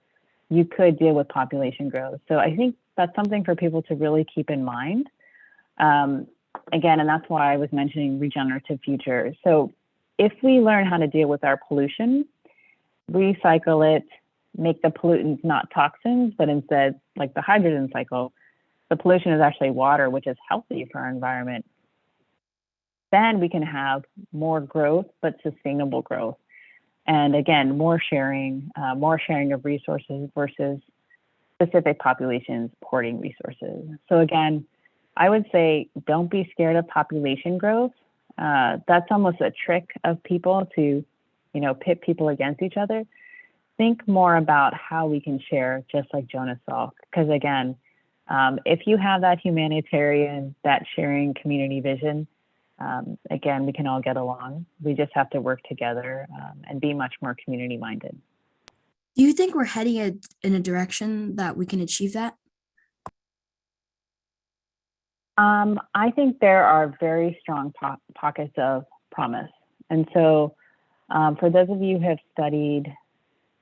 you could deal with population growth. So I think that's something for people to really keep in mind. Again, and that's why I was mentioning regenerative future. So if we learn how to deal with our pollution, recycle it, make the pollutants not toxins, but instead like the hydrogen cycle, the pollution is actually water, which is healthy for our environment. Then we can have more growth, but sustainable growth. And again, more sharing of resources versus specific populations hoarding resources. So again, I would say don't be scared of population growth. That's almost a trick of people to, pit people against each other. Think more about how we can share, just like Jonas Salk. Because again, if you have that humanitarian, that sharing community vision, again, we can all get along. We just have to work together and be much more community minded.
Do you think we're heading in a direction that we can achieve that?
I think there are very strong pockets of promise. And so for those of you who have studied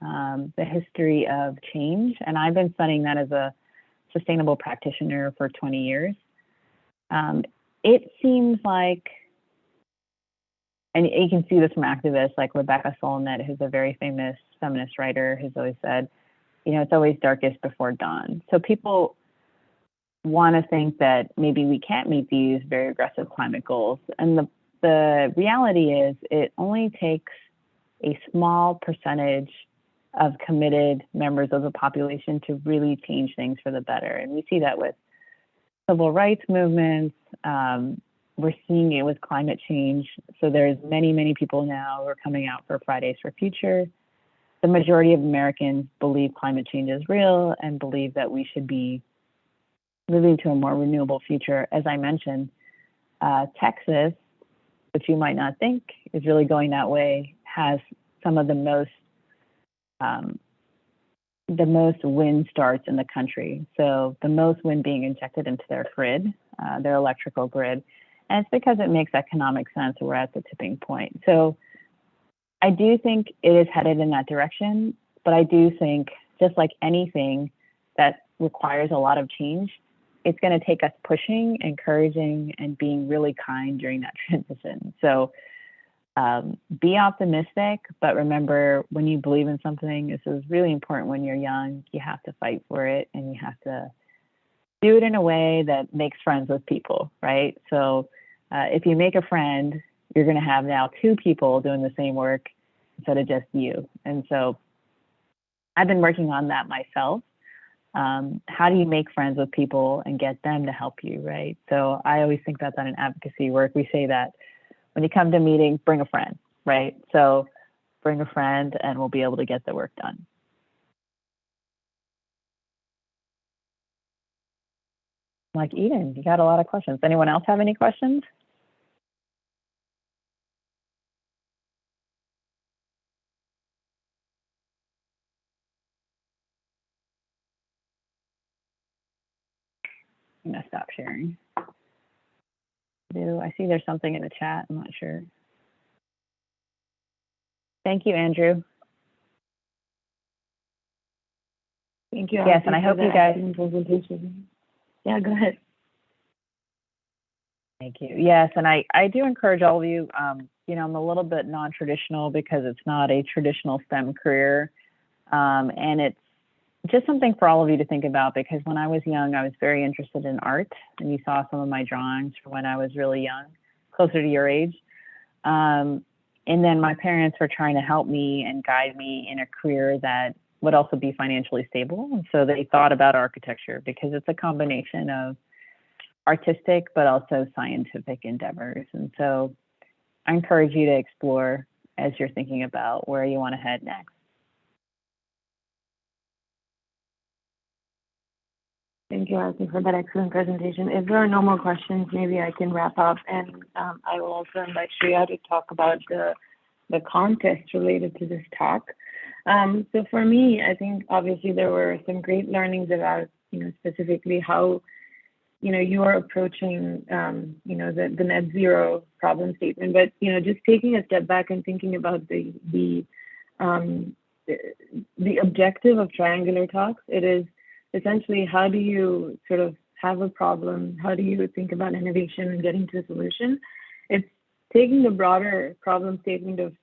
the history of change, and I've been studying that as a sustainable practitioner for 20 years, it seems like, and you can see this from activists like Rebecca Solnit, who's a very famous feminist writer, who's always said, it's always darkest before dawn. So people want to think that maybe we can't meet these very aggressive climate goals. And the reality is it only takes a small percentage of committed members of the population to really change things for the better. And we see that with civil rights movements. We're seeing it with climate change. So there's many, many people now who are coming out for Fridays for Future. The majority of Americans believe climate change is real and believe that we should be moving to a more renewable future. As I mentioned, Texas, which you might not think is really going that way, has some of the most wind starts in the country. So the most wind being injected into their grid, their electrical grid. And it's because it makes economic sense. We're at the tipping point. So I do think it is headed in that direction, but I do think just like anything that requires a lot of change, it's going to take us pushing, encouraging, and being really kind during that transition. So be optimistic, but remember, when you believe in something, this is really important when you're young, you have to fight for it, and you have to do it in a way that makes friends with people, right? So if you make a friend, you're going to have now 2 people doing the same work instead of just you. And so I've been working on that myself. How do you make friends with people and get them to help you, right? So I always think about that in advocacy work. We say that when you come to a meeting, bring a friend, right? So bring a friend and we'll be able to get the work done. Like Eden, you got a lot of questions. Anyone else have any questions? I'm gonna stop sharing. I see there's something in the chat, I'm not sure. Thank you, Andrew.
Thank you.
Yes, and I hope you guys.
Yeah, go ahead.
Thank you. Yes, and I do encourage all of you. I'm a little bit non-traditional because it's not a traditional STEM career, and it's just something for all of you to think about, because when I was young, I was very interested in art, and you saw some of my drawings from when I was really young, closer to your age. And then my parents were trying to help me and guide me in a career that would also be financially stable. And so they thought about architecture because it's a combination of artistic, but also scientific endeavors. And so I encourage you to explore as you're thinking about where you want to head next.
Thank you, Arathi, for that excellent presentation. If there are no more questions, maybe I can wrap up, and I will also invite Shreya to talk about the contest related to this talk. So for me, I think obviously there were some great learnings about, specifically how, you are approaching, the net zero problem statement, but, just taking a step back and thinking about the objective of triangular talks. It is essentially, how do you sort of have a problem? How do you think about innovation and getting to a solution? It's taking the broader problem statement of,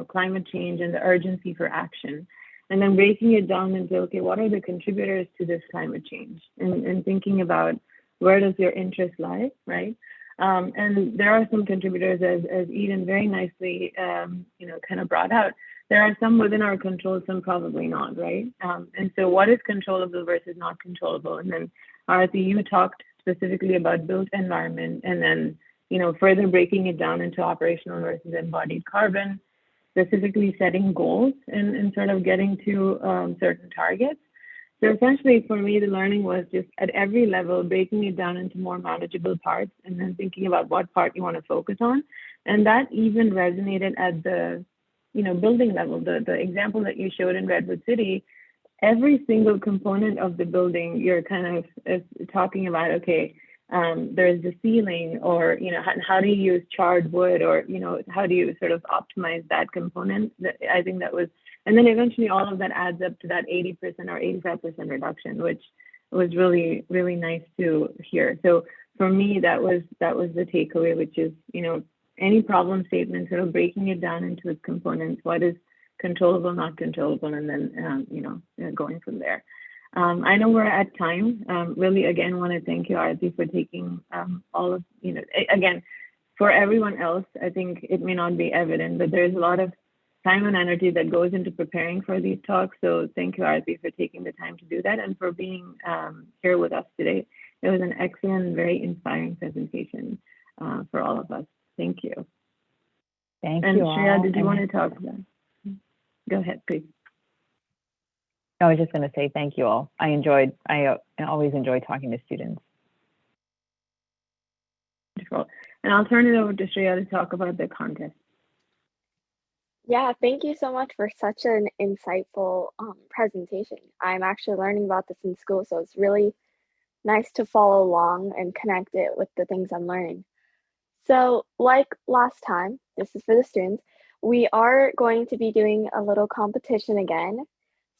climate change and the urgency for action, and then breaking it down into, okay, what are the contributors to this climate change? And thinking about where does your interest lie, right? And there are some contributors, as Eden very nicely, kind of brought out. There are some within our control, some probably not, right? And so what is controllable versus not controllable? And then, Arathi, you talked specifically about built environment, and then, further breaking it down into operational versus embodied carbon, specifically setting goals and sort of getting to certain targets. So essentially for me, the learning was just at every level, breaking it down into more manageable parts and then thinking about what part you want to focus on. And that even resonated at the, building level. The example that you showed in Redwood City, every single component of the building, you're kind of talking about, okay, there's the ceiling, or, how do you use charred wood, or, how do you sort of optimize that component? I think that was, and then eventually all of that adds up to that 80% or 85% reduction, which was really, really nice to hear. So for me, that was the takeaway, which is, any problem statement, sort of breaking it down into its components, what is controllable, not controllable, and then, going from there. I know we're at time. Really, again, want to thank you, Arathi, for taking all of, again, for everyone else, I think it may not be evident, but there's a lot of time and energy that goes into preparing for these talks. So thank you, Arathi, for taking the time to do that and for being here with us today. It was an excellent, very inspiring presentation for all of us. Thank you.
Thank
and
you.
Shreya, did you want to talk about it? Go ahead, please.
I was just going to say thank you all. I always enjoy talking to students.
Wonderful. And I'll turn it over to Shreya to talk about the contest.
Yeah, thank you so much for such an insightful presentation. I'm actually learning about this in school, so it's really nice to follow along and connect it with the things I'm learning. So like last time, this is for the students, we are going to be doing a little competition again.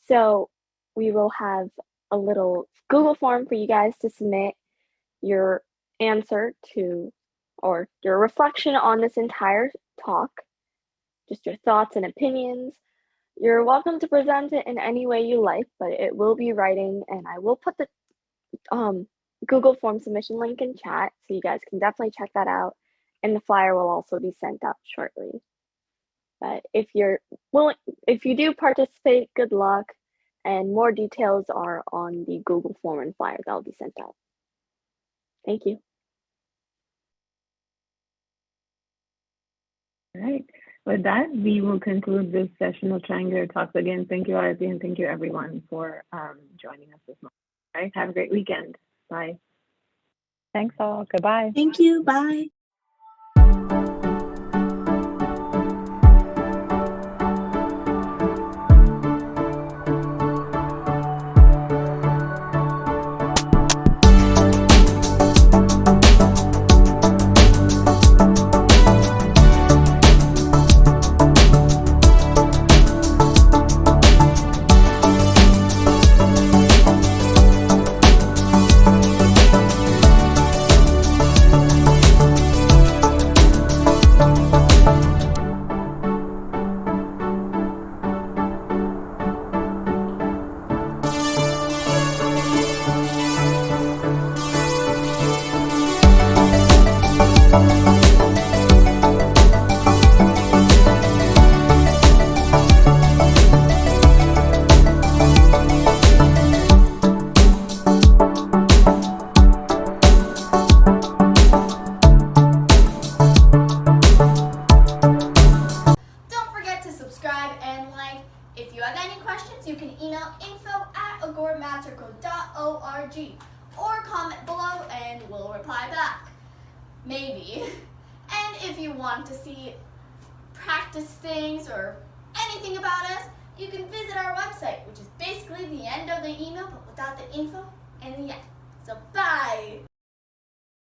So we will have a little Google form for you guys to submit your answer to, or your reflection on this entire talk, just your thoughts and opinions. You're welcome to present it in any way you like, but it will be writing, and I will put the Google form submission link in chat, so you guys can definitely check that out, and the flyer will also be sent out shortly. But if you do participate, good luck, and more details are on the Google form and flyer that will be sent out. Thank you.
All right. With that, we will conclude this session of Triangular Talks. Again, thank you, Arathi, and thank you, everyone, for joining us this morning. All right. Have a great weekend. Bye.
Thanks all. Goodbye.
Thank you. Bye.
If you have any questions, you can email info@agoramatcircle.org or comment below and we'll reply back. Maybe. And if you want to see practice things or anything about us, you can visit our website, which is basically the end of the email but without the info and the end.